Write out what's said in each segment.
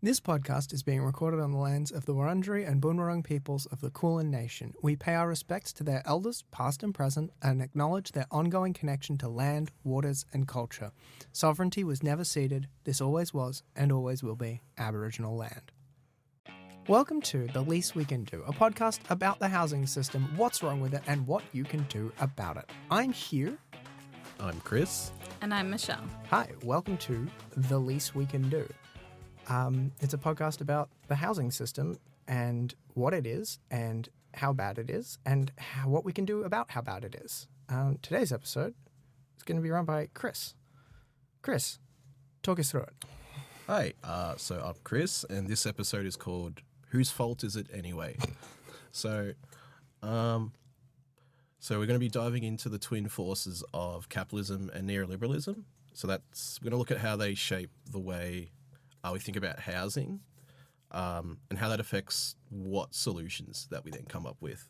This podcast is being recorded on the lands of the Wurundjeri and Boonwurrung peoples of the Kulin Nation. We pay our respects to their elders, past and present, and acknowledge their ongoing connection to land, waters, and culture. Sovereignty was never ceded. This always was, and always will be, Aboriginal land. Welcome to The Least We Can Do, a podcast about the housing system, what's wrong with it, and what you can do about it. I'm Hugh. I'm Chris. And I'm Michelle. Hi, welcome to The Least We Can Do. It's a podcast about the housing system and what it is and how bad it is and what we can do about how bad it is. Today's episode is going to be run by Chris. Chris, talk us through it. Hi, so I'm Chris, and this episode is called Whose Fault Is It Anyway? So we're going to be diving into the twin forces of capitalism and neoliberalism. So we're going to look at how they shape the way we think about housing, and how that affects what solutions that we then come up with.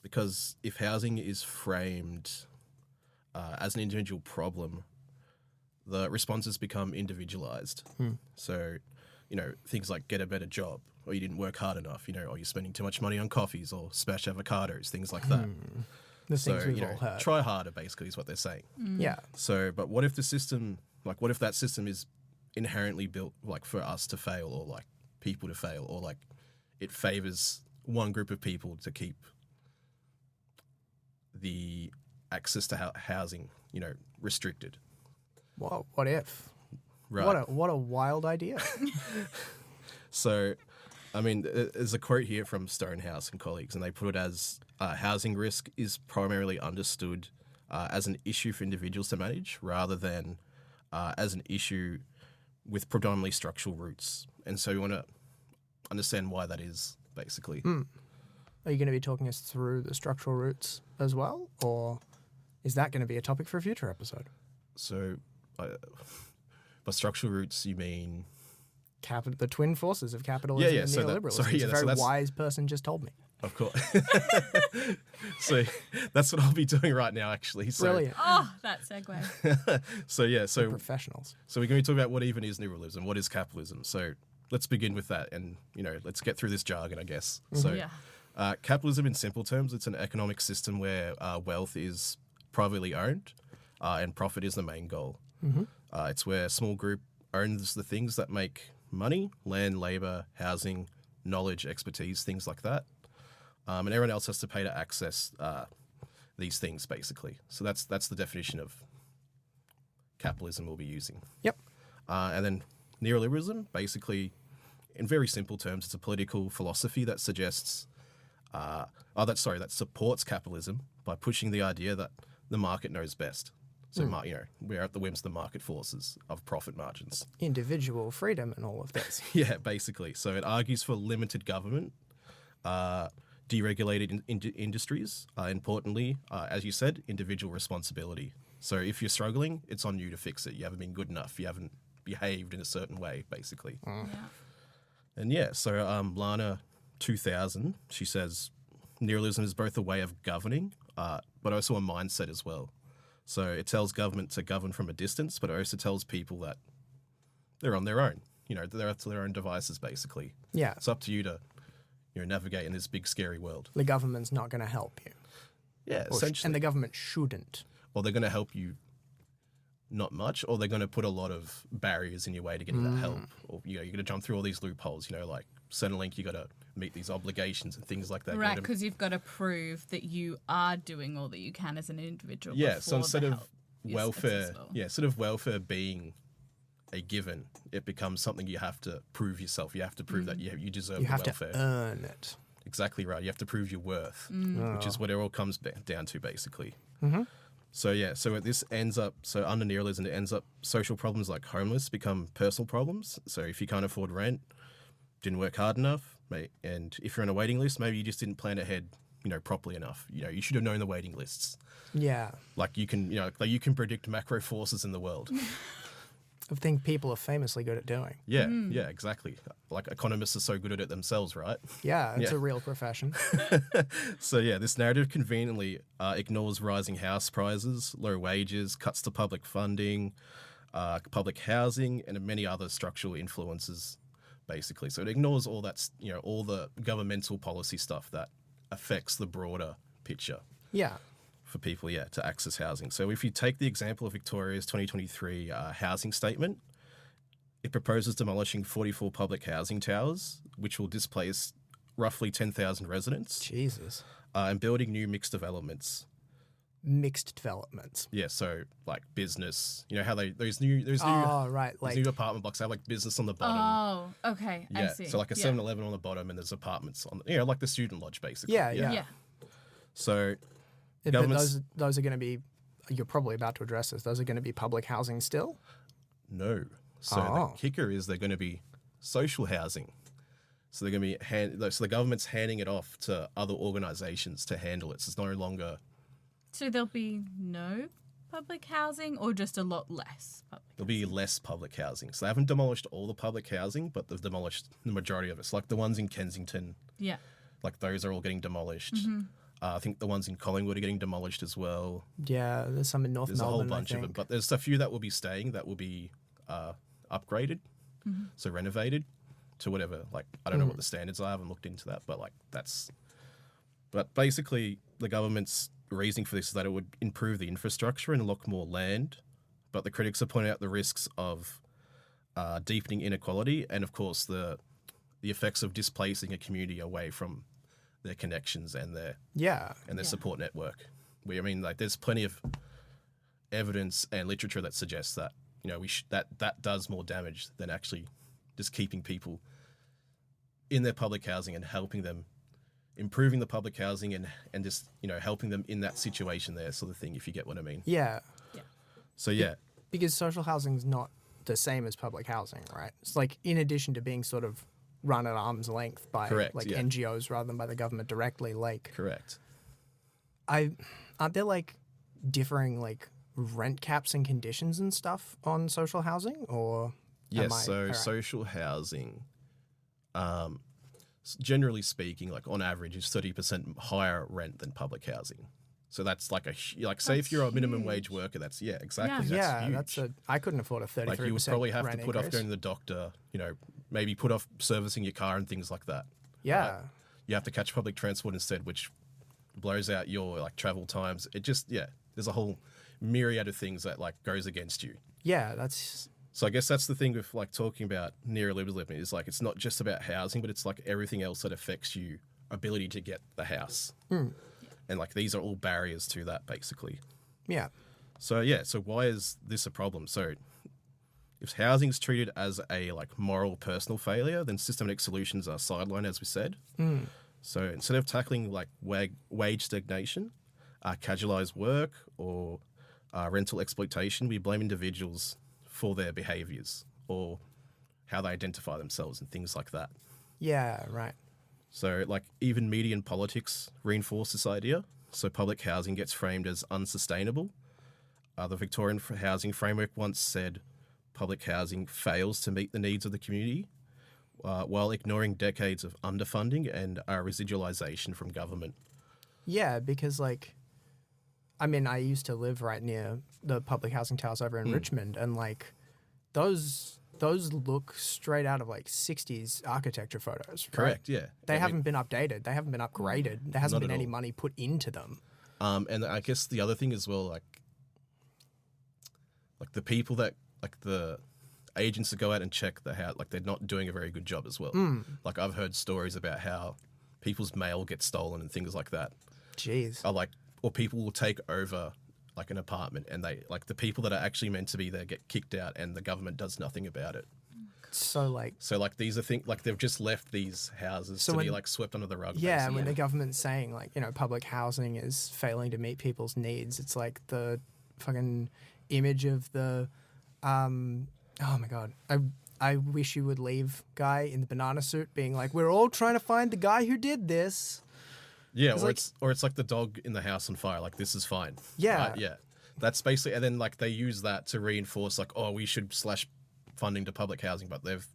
Because if housing is framed as an individual problem, the responses become individualized. So, things like get a better job, or you didn't work hard enough, or you're spending too much money on coffees or smashed avocados, things like that. The things we've all heard. Try harder, basically, is what they're saying. Yeah. So, but what if the system, what if that system is inherently built for us to fail, or people to fail, or it favors one group of people to keep the access to housing, restricted. Well, what if? Right. What a wild idea. So, there's a quote here from Stonehouse and colleagues, and they put it as housing risk is primarily understood as an issue for individuals to manage rather than as an issue with predominantly structural roots. And so we want to understand why that is, basically. Are you going to be talking us through the structural roots as well, or is that going to be a topic for a future episode? So, by structural roots, you mean the twin forces of capitalism and neoliberalism. It's a very wise person just told me. Of course. So that's what I'll be doing right now, actually. So, brilliant. Oh, that segue. So professionals. So we're going to talk about what even is neoliberalism, what is capitalism. So let's begin with that, and let's get through this jargon, I guess. So capitalism, in simple terms, it's an economic system where wealth is privately owned, and profit is the main goal. It's where a small group owns the things that make money: land, labor, housing, knowledge, expertise, things like that. And everyone else has to pay to access these things, basically. So that's the definition of capitalism we'll be using. Yep. And then neoliberalism, basically, in very simple terms, it's a political philosophy that suggests, that supports capitalism by pushing the idea that the market knows best. So, we're at the whims of the market forces of profit margins. Individual freedom and all of this. Yeah, basically. So it argues for limited government, deregulated industries, importantly, as you said, individual responsibility. So if you're struggling, it's on you to fix it. You haven't been good enough. You haven't behaved in a certain way, basically. And Lana 2000, she says, neoliberalism is both a way of governing, but also a mindset as well. So it tells government to govern from a distance, but it also tells people that they're on their own. They're up to their own devices, basically. Yeah. It's up to you to navigate in this big, scary world. The government's not going to help you. Yeah, essentially. And the government shouldn't. Or they're going to help you not much, or they're going to put a lot of barriers in your way to getting that help. Or, you're going to jump through all these loopholes, like Centrelink, you got to meet these obligations and things like that. Right, because you've got to prove that you are doing all that you can as an individual. Yeah, so instead of welfare being a given, it becomes something you have to prove yourself. You have to prove that you deserve the welfare. You have to earn it. Exactly right. You have to prove your worth, which is what it all comes down to, basically. So this ends up, under neoliberalism, it ends up social problems like homeless become personal problems. So if you can't afford rent, didn't work hard enough, and if you're on a waiting list, maybe you just didn't plan ahead, properly enough. You should have known the waiting lists. Yeah. You can predict macro forces in the world. I think people are famously good at doing. Yeah, yeah, exactly. Economists are so good at it themselves, right? Yeah, it's a real profession. So this narrative conveniently ignores rising house prices, low wages, cuts to public funding, public housing, and many other structural influences, basically. So it ignores all that, all the governmental policy stuff that affects the broader picture. Yeah. For people, to access housing. So if you take the example of Victoria's 2023 housing statement, it proposes demolishing 44 public housing towers, which will displace roughly 10,000 residents. Jesus. And building new mixed developments. Mixed developments. Yeah, so like business, how those new apartment blocks have like business on the bottom. Oh, okay. Yeah, I see. so like a 7-Eleven on the bottom, and there's apartments on, like the student lodge, basically. Yeah. So, but those are going to be. You're probably about to address this. Those are going to be public housing still. No. So the kicker is they're going to be social housing. So they're going to be so the government's handing it off to other organisations to handle it. So it's no longer. So there'll be no public housing, or just a lot less public There'll be less public housing. So they haven't demolished all the public housing, but they've demolished the majority of it. So like the ones in Kensington. Yeah. Like those are all getting demolished. Mm-hmm. I think the ones in Collingwood are getting demolished as well. Yeah, there's some in North Melbourne. There's a whole bunch of them, but there's a few that will be staying, that will be upgraded, so renovated to whatever. Like I don't know what the standards are. I haven't looked into that, but like that's. But basically, the government's reasoning for this is that it would improve the infrastructure and unlock more land. But the critics are pointing out the risks of deepening inequality, and of course the effects of displacing a community away from their connections and their support network. There's plenty of evidence and literature that suggests that that does more damage than actually just keeping people in their public housing and helping them, improving the public housing and just helping them in that situation there, sort of thing. If you get what I mean. Yeah. So because social housing is not the same as public housing, right? It's like in addition to being sort of run at arm's length by NGOs rather than by the government directly. Correct. Aren't there like differing like rent caps and conditions and stuff on social housing, or? Yes. Social housing, generally speaking, like on average, is 30% higher rent than public housing. So that's like say if you're a minimum wage worker, that's exactly. Yeah, that's huge. I couldn't afford a 33%. Like you would probably have to put off going to the doctor, maybe put off servicing your car and things like that. Yeah. Right? You have to catch public transport instead, which blows out your like travel times. It just there's a whole myriad of things that like goes against you. Yeah, that's. So I guess that's the thing with like talking about neoliberalism is like it's not just about housing, but it's like everything else that affects your ability to get the house. And like these are all barriers to that, basically. Yeah. So why is this a problem? So if housing is treated as a like moral personal failure, then systematic solutions are sidelined, as we said. So instead of tackling like wage stagnation, casualised work, or rental exploitation, we blame individuals for their behaviours or how they identify themselves and things like that. Yeah, right. So, like, even media and politics reinforce this idea. So public housing gets framed as unsustainable. The Victorian Housing Framework once said public housing fails to meet the needs of the community while ignoring decades of underfunding and residualisation from government. Yeah, because, like, I used to live right near the public housing towers over in Richmond, and, like, those look straight out of like 60s architecture photos. Right? Correct, yeah. They haven't been updated. They haven't been upgraded. There hasn't been any money put into them. And I guess the other thing as well, like the people that, like the agents that go out and check the house, like they're not doing a very good job as well. Like I've heard stories about how people's mail gets stolen and things like that. Jeez. Or people will take over like an apartment, and they like the people that are actually meant to be there get kicked out, and the government does nothing about it. So these are things like they've just left these houses to be like swept under the rug. Yeah, basically. when the government's saying like public housing is failing to meet people's needs, it's like the fucking image of the oh my god, I wish you would leave guy in the banana suit being like, we're all trying to find the guy who did this. Yeah, or it's like the dog in the house on fire. Like, this is fine. Yeah. Right? Yeah. That's basically, and then like they use that to reinforce like, oh, we should slash funding to public housing, but they've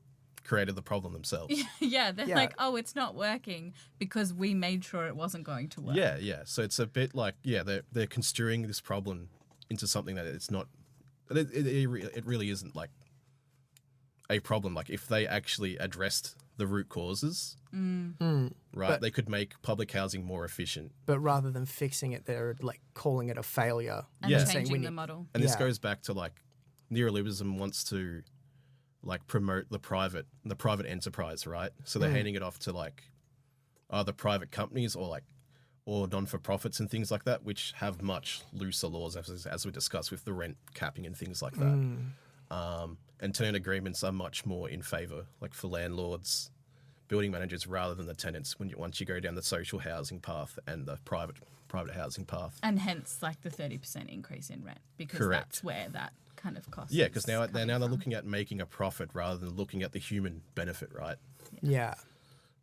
created the problem themselves. They're like, oh, it's not working because we made sure it wasn't going to work. Yeah. So it's a bit like, they're construing this problem into something that it's not It really isn't like a problem. Like if they actually addressed the root causes, right, they could make public housing more efficient. But rather than fixing it, they're like calling it a failure. And Yeah. changing the model. And this goes back to like neoliberalism wants to like promote the private enterprise, right? So they're handing it off to like either private companies or non-for-profits and things like that, which have much looser laws, as we discussed with the rent capping and things like that. And tenant agreements are much more in favour, like for landlords, building managers, rather than the tenants. Once you go down the social housing path and the private housing path, and hence like the 30% increase in rent, because that's where that kind of cost. Yeah, because now they're looking at making a profit rather than looking at the human benefit, right? Yeah.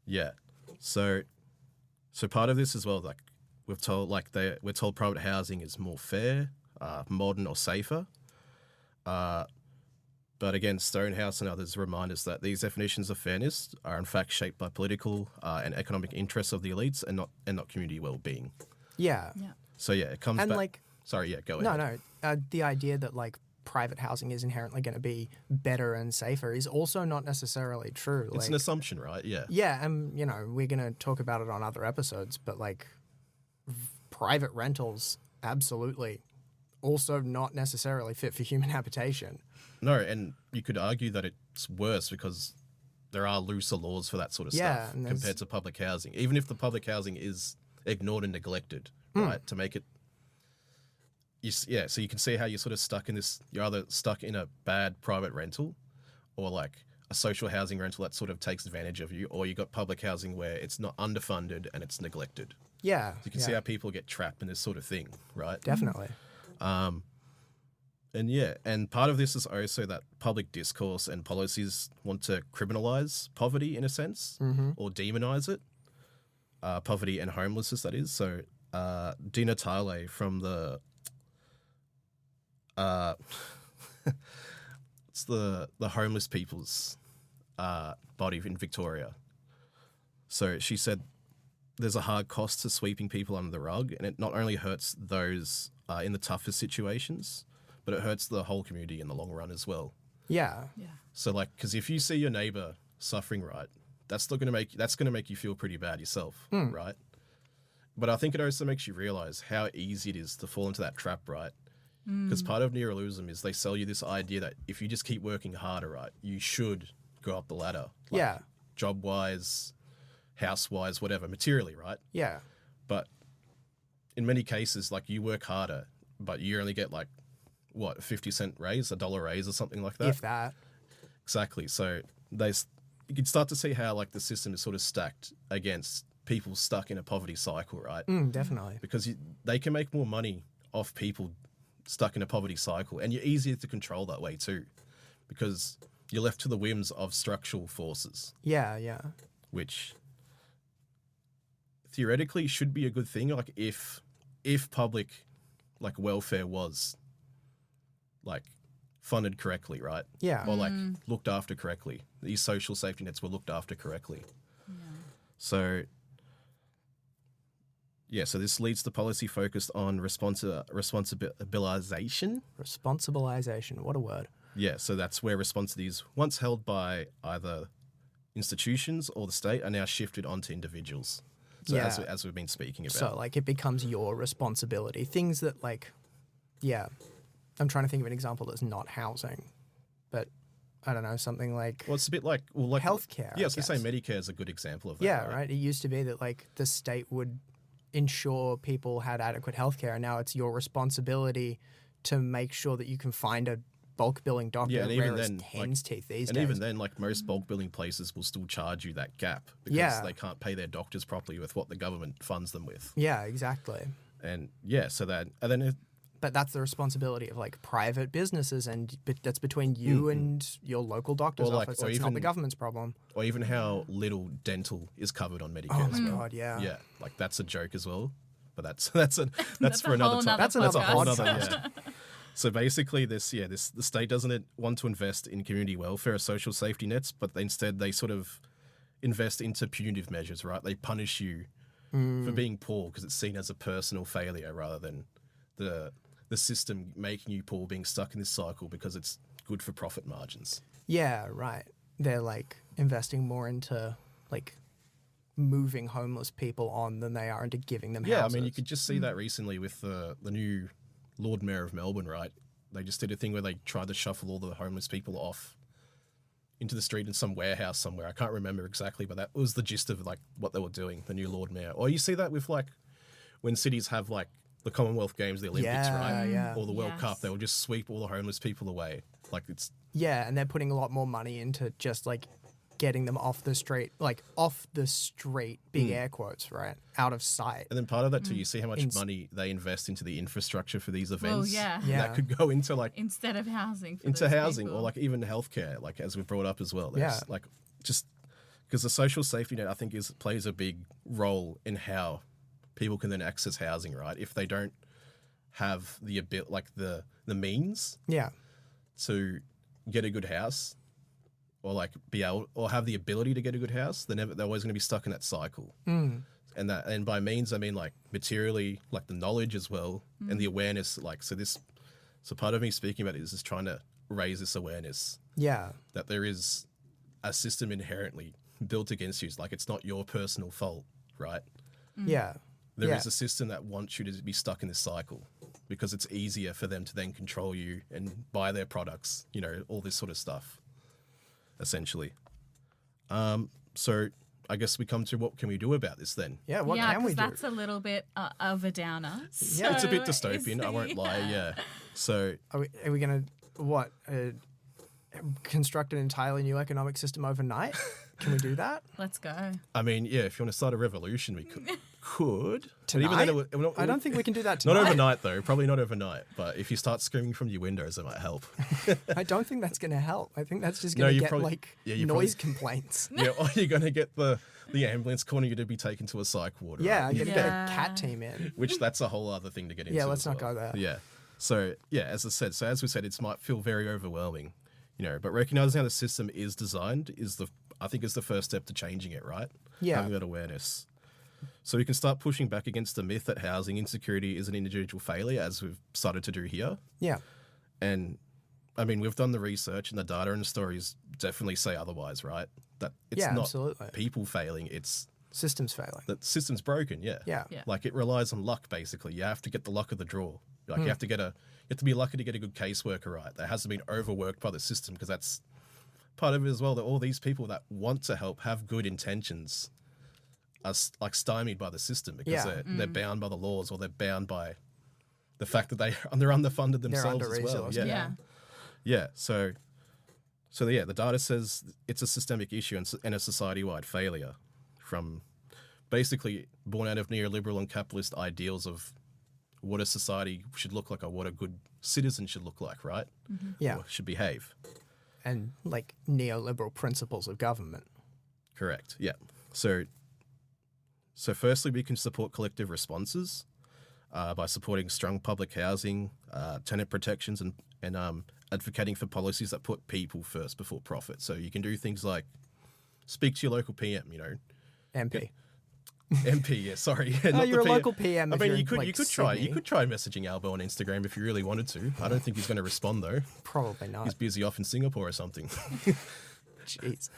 Yeah. So part of this as well, like we're told private housing is more fair, modern or safer. But again, Stonehouse and others remind us that these definitions of fairness are in fact shaped by political and economic interests of the elites and not community well-being. Yeah. So yeah, it comes back. Sorry, yeah, go ahead. No. The idea that like private housing is inherently going to be better and safer is also not necessarily true. It's an assumption, right? Yeah. Yeah, and we're going to talk about it on other episodes, but like private rentals, absolutely, also not necessarily fit for human habitation. No, and you could argue that it's worse because there are looser laws for that sort of stuff compared to public housing. Even if the public housing is ignored and neglected, right, to make it... so you can see how you're sort of stuck in this... You're either stuck in a bad private rental or like a social housing rental that sort of takes advantage of you, or you got public housing where it's not underfunded and it's neglected. Yeah. So you can see how people get trapped in this sort of thing, right? Definitely. And part of this is also that public discourse and policies want to criminalize poverty in a sense, or demonize it. Poverty and homelessness, that is. So Dina Tale from the it's the homeless people's body in Victoria. So she said there's a hard cost to sweeping people under the rug, and it not only hurts those in the toughest situations, but it hurts the whole community in the long run as well. Yeah. So like, because if you see your neighbor suffering, right, that's going to make you feel pretty bad yourself, right? But I think it also makes you realize how easy it is to fall into that trap, right? Because part of neoliberalism is they sell you this idea that if you just keep working harder, right, you should go up the ladder. Like job-wise, house-wise, whatever, materially, right? Yeah. But in many cases, like you work harder, but you only get like, what, a 50-cent raise, $1 raise or something like that? If that. Exactly. So you can start to see how like the system is sort of stacked against people stuck in a poverty cycle, right? Definitely. Because they can make more money off people stuck in a poverty cycle, and you're easier to control that way too, because you're left to the whims of structural forces. Yeah, yeah. Which theoretically should be a good thing, like if public like welfare was like funded correctly, right? Yeah. Or like looked after correctly. These social safety nets were looked after correctly. Yeah. So this leads to policy focused on responsibilization. Responsibilization, what a word. Yeah, so that's where responsibilities once held by either institutions or the state are now shifted onto individuals. So as we've been speaking about. So like it becomes your responsibility. Things that like, I'm trying to think of an example that's not housing, but I don't know, something like... Well, it's a bit like healthcare. Yeah, I was going to say Medicare is a good example of that. Yeah, right? It used to be that like the state would ensure people had adequate healthcare, and now it's your responsibility to make sure that you can find a bulk billing doctor rare as hen's teeth these days. And even then, like most bulk billing places will still charge you that gap because they can't pay their doctors properly with what the government funds them with. Yeah, exactly. And then but that's the responsibility of like private businesses, but that's between you and your local doctor's office. So it's not the government's problem. Or even how little dental is covered on Medicare as well. Oh my God, yeah. Yeah, like that's a joke as well. But that's for another topic. That's another podcast. Yeah. So basically, the state doesn't want to invest in community welfare or social safety nets, but instead they sort of invest into punitive measures, right? They punish you for being poor because it's seen as a personal failure rather than the the system making you poor, being stuck in this cycle because it's good for profit margins. Yeah, right. They're like investing more into like moving homeless people on than they are into giving them houses. Yeah, I mean, you could just see that recently with the new Lord Mayor of Melbourne, right? They just did a thing where they tried to shuffle all the homeless people off into the street in some warehouse somewhere. I can't remember exactly, but that was the gist of like what they were doing, the new Lord Mayor. Or you see that with like when cities have like the Commonwealth Games, the Olympics, right? Yeah. Or the World Cup, they will just sweep all the homeless people away. Like it's... Yeah, and they're putting a lot more money into just like getting them off the street, big air quotes, right? Out of sight. And then part of that too, you see how much money they invest into the infrastructure for these events. Well, yeah. That could go into like... Instead of housing. Into housing or like even healthcare, like as we've brought up as well. There's like just... Because the social safety net, I think, plays a big role in how people can then access housing, right? If they don't have the means to get a good house, or like be able, or have the ability to get a good house, they're always going to be stuck in that cycle. And by means I mean like materially, like the knowledge as well, and the awareness. Like so part of me speaking about it is just trying to raise this awareness. Yeah, that there is a system inherently built against you. It's like it's not your personal fault, right? Yeah. There is a system that wants you to be stuck in this cycle because it's easier for them to then control you and buy their products, you know, all this sort of stuff, essentially. So I guess we come to what can we do about this then? Yeah, what can we do? That's a little bit of a downer. Yeah, it's a bit dystopian, I won't lie, yeah. So... Are we going to, construct an entirely new economic system overnight? Can we do that? Let's go. I mean, yeah, if you want to start a revolution, we could. Tonight? Even then I don't think we can do that tonight. Not overnight, though. Probably not overnight. But if you start screaming from your windows, it might help. I don't think that's going to help. I think that's just going to get noise complaints. Yeah, or you're going to get the ambulance calling you to be taken to a psych ward. Yeah, right? I'm going to get a cat team in. Which that's a whole other thing to get into. Yeah, let's not go there. Yeah. So, yeah, as we said, it might feel very overwhelming, you know, but recognizing how the system is designed is the first step to changing it, right? Yeah. Having that awareness. So we can start pushing back against the myth that housing insecurity is an individual failure, as we've started to do here. Yeah. And, I mean, we've done the research and the data and the stories definitely say otherwise, right? That it's not absolutely. People failing, it's... Systems failing. The system's broken, yeah. Like, it relies on luck, basically. You have to get the luck of the draw. Like, you have to be lucky to get a good caseworker, right? That hasn't been overworked by the system, because that's part of it as well, that all these people that want to help, have good intentions, are like stymied by the system because they're bound by the laws, or they're bound by the fact that they're underfunded themselves as well. Yeah. So the data says it's a systemic issue and a society-wide failure from basically born out of neoliberal and capitalist ideals of what a society should look like, or what a good citizen should look like, right? Yeah. Or should behave. And like neoliberal principles of government. Correct. Yeah. So firstly, we can support collective responses by supporting strong public housing, tenant protections, and advocating for policies that put people first before profit. So you can do things like speak to your local PM, you know. MP. MP, yeah, sorry. No, you're a local PM. I mean, you could try messaging Albo on Instagram if you really wanted to. I don't think he's going to respond though. Probably not. He's busy off in Singapore or something. Jeez.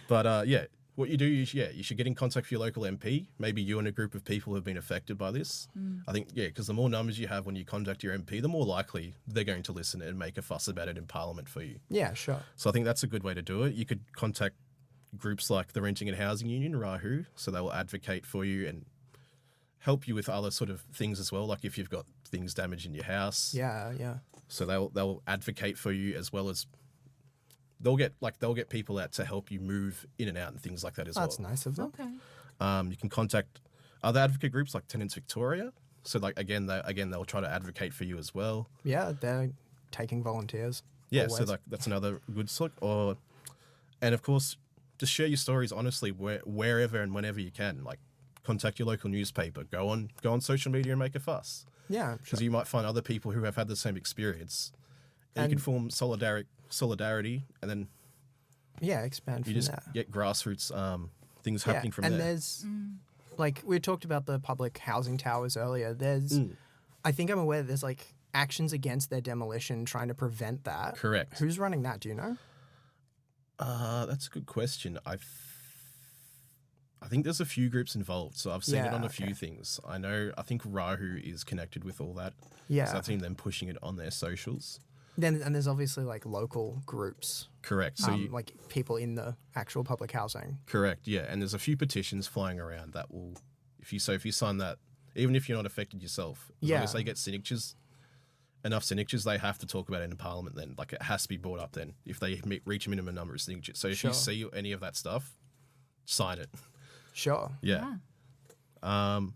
But yeah, what you do is you should get in contact with your local MP. Maybe you and a group of people who have been affected by this. I think because the more numbers you have when you contact your MP, the more likely they're going to listen and make a fuss about it in Parliament for you. Yeah, sure. So I think that's a good way to do it. You could contact groups like the Renting and Housing Union, Rahu, so they will advocate for you and help you with other sort of things as well, like if you've got things damaged in your house. Yeah. So they'll advocate for you, as well as they'll get people out to help you move in and out and things like that as well. That's nice of them. Okay. You can contact other advocate groups like Tenants Victoria. So like again they'll try to advocate for you as well. Yeah, they're taking volunteers. Yeah, always. so like that's another good sort. And of course, just share your stories honestly wherever and whenever you can. Like, contact your local newspaper. Go on social media and make a fuss. Yeah, because you might find other people who have had the same experience, and you can form solidarity, and then expand from you just that. get grassroots things happening from there. And there's like we talked about the public housing towers earlier. There's I think I'm aware there's like actions against their demolition, trying to prevent that. Correct. Who's running that? Do you know? That's a good question. I think there's a few groups involved, so I've seen it on a few things. I think Rahu is connected with all that. Yeah. So I've seen them pushing it on their socials. And there's obviously like local groups. Correct. So like people in the actual public housing. Correct. Yeah, and there's a few petitions flying around that will, if you sign that, even if you're not affected yourself, as long as they get enough signatures, they have to talk about it in Parliament. Then, like, it has to be brought up. Then, if they reach a minimum number of signatures. So if you see any of that stuff, sign it. Sure. Yeah. And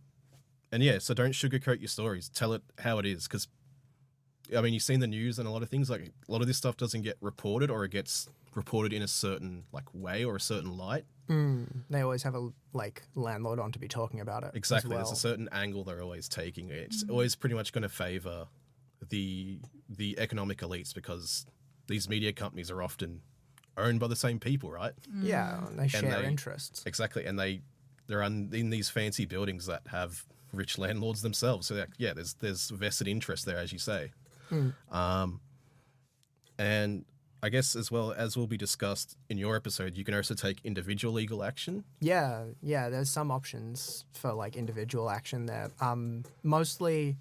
yeah, so don't sugarcoat your stories. Tell it how it is, because I mean, you've seen the news and a lot of things, like a lot of this stuff doesn't get reported, or it gets reported in a certain like way or a certain light. They always have a landlord on to be talking about it. Exactly. As well. There's a certain angle they're always taking. It's always pretty much going to favor the economic elites, because these media companies are often owned by the same people, right? Yeah, and they share interests. Exactly, and they're in these fancy buildings that have rich landlords themselves. So there's vested interest there, as you say. And I guess, as well as will be discussed in your episode, you can also take individual legal action. Yeah, there's some options for like individual action there. Mostly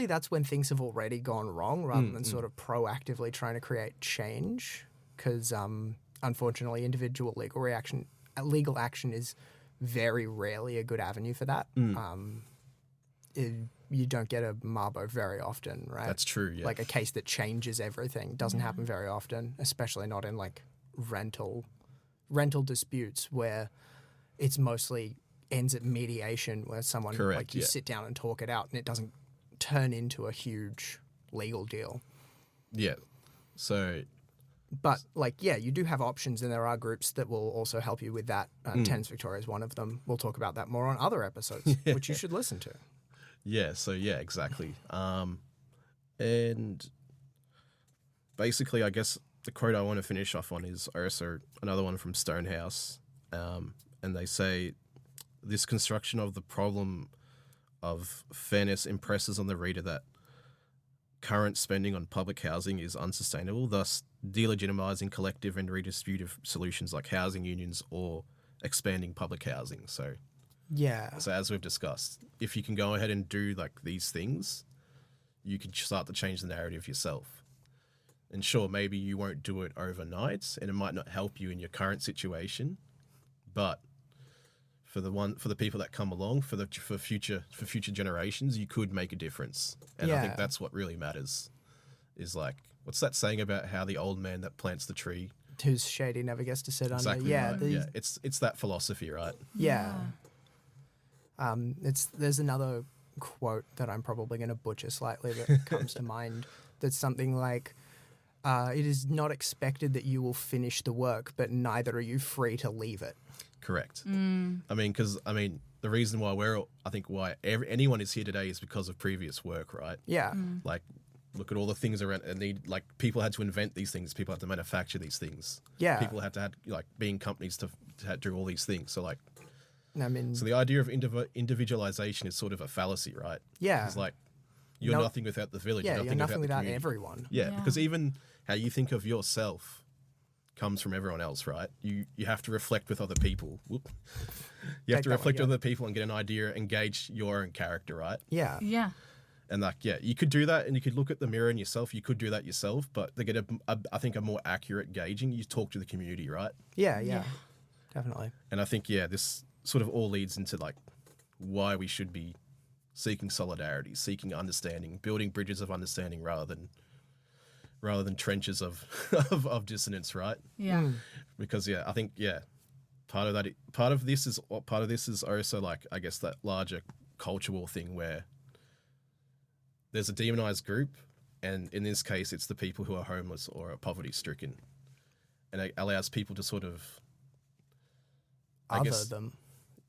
that's when things have already gone wrong, rather than sort of proactively trying to create change. Because unfortunately, individual legal action is very rarely a good avenue for that. You don't get a Mabo very often, right? That's true, yeah. Like a case that changes everything doesn't happen very often, especially not in like rental disputes, where it's mostly ends at mediation, where someone you sit down and talk it out, and it doesn't turn into a huge legal deal. Yeah. So, but you do have options, and there are groups that will also help you with that. Tenants Victoria is one of them. We'll talk about that more on other episodes, which you should listen to. Yeah, so exactly. And basically, I guess the quote I want to finish off on is also another one from Stonehouse. And they say, this construction of the problem of fairness impresses on the reader that current spending on public housing is unsustainable, thus delegitimizing collective and redistributive solutions like housing unions or expanding public housing. So as we've discussed, if you can go ahead and do like these things, you can start to change the narrative yourself. And sure, maybe you won't do it overnight, and it might not help you in your current situation, but for the people that come along, for future generations, you could make a difference. And I think that's what really matters. Is like, what's that saying about how the old man that plants the tree, whose shade he never gets to sit exactly under? Right. It's that philosophy, right? Yeah. There's another quote that I'm probably going to butcher slightly that comes to mind. That's something like, it is not expected that you will finish the work, but neither are you free to leave it. Correct. I mean, because the reason why anyone is here today is because of previous work, right? Yeah. Like, look at all the things around, and people had to invent these things. People had to manufacture these things. Yeah. People had to have being companies to do all these things. So so the idea of individualization is sort of a fallacy, right? Yeah. It's like, you're nothing without the village. Yeah, you're nothing without community. everyone. Yeah, because even how you think of yourself comes from everyone else, right? You have to reflect with other people. You have to reflect with other people and get an idea and gauge your own character, right? Yeah. Yeah. And you could do that, and you could look at the mirror in yourself. You could do that yourself, but to get I think a more accurate gauging, you talk to the community, right? Yeah. Definitely. And I think this sort of all leads into why we should be seeking solidarity, seeking understanding, building bridges of understanding rather than trenches of dissonance, right? Yeah. Because I think part of this is also I guess that larger cultural thing where there's a demonized group, and in this case it's the people who are homeless or are poverty stricken, and it allows people to sort of them.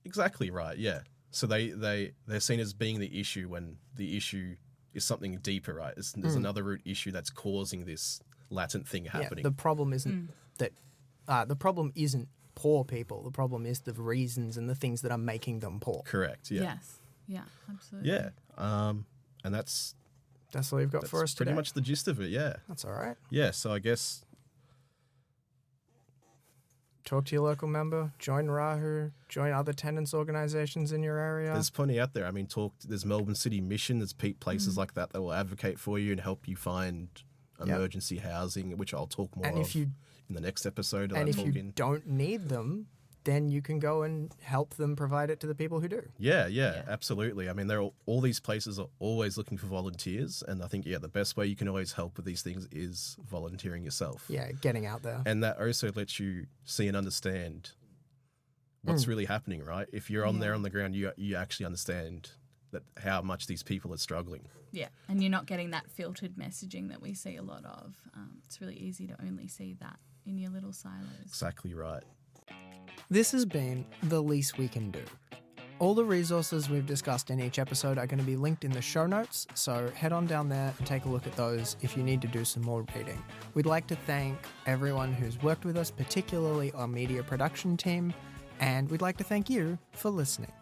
Exactly right, yeah. So they're seen as being the issue when the issue is something deeper, right? There's another root issue that's causing this latent thing happening. The problem isn't the problem isn't poor people. The problem is the reasons and the things that are making them poor. Correct, yeah. Yes. Yeah, absolutely. Yeah. And that's That's all you've got for us today? Pretty much the gist of it, yeah. That's all right. Yeah, so I guess... Talk to your local member, join Rahu, join other tenants organisations in your area. There's plenty out there. I mean, there's Melbourne City Mission, there's places like that will advocate for you and help you find emergency housing, which I'll talk more in the next episode. And if you don't need them, then you can go and help them provide it to the people who do. Yeah, absolutely. I mean, all these places are always looking for volunteers, and I think, the best way you can always help with these things is volunteering yourself. Yeah, getting out there. And that also lets you see and understand what's really happening, right? If you're on there on the ground, you actually understand how much these people are struggling. Yeah, and you're not getting that filtered messaging that we see a lot of. It's really easy to only see that in your little silos. Exactly right. This has been The Least We Can Do. All the resources we've discussed in each episode are going to be linked in the show notes, so head on down there and take a look at those if you need to do some more reading. We'd like to thank everyone who's worked with us, particularly our media production team, and we'd like to thank you for listening.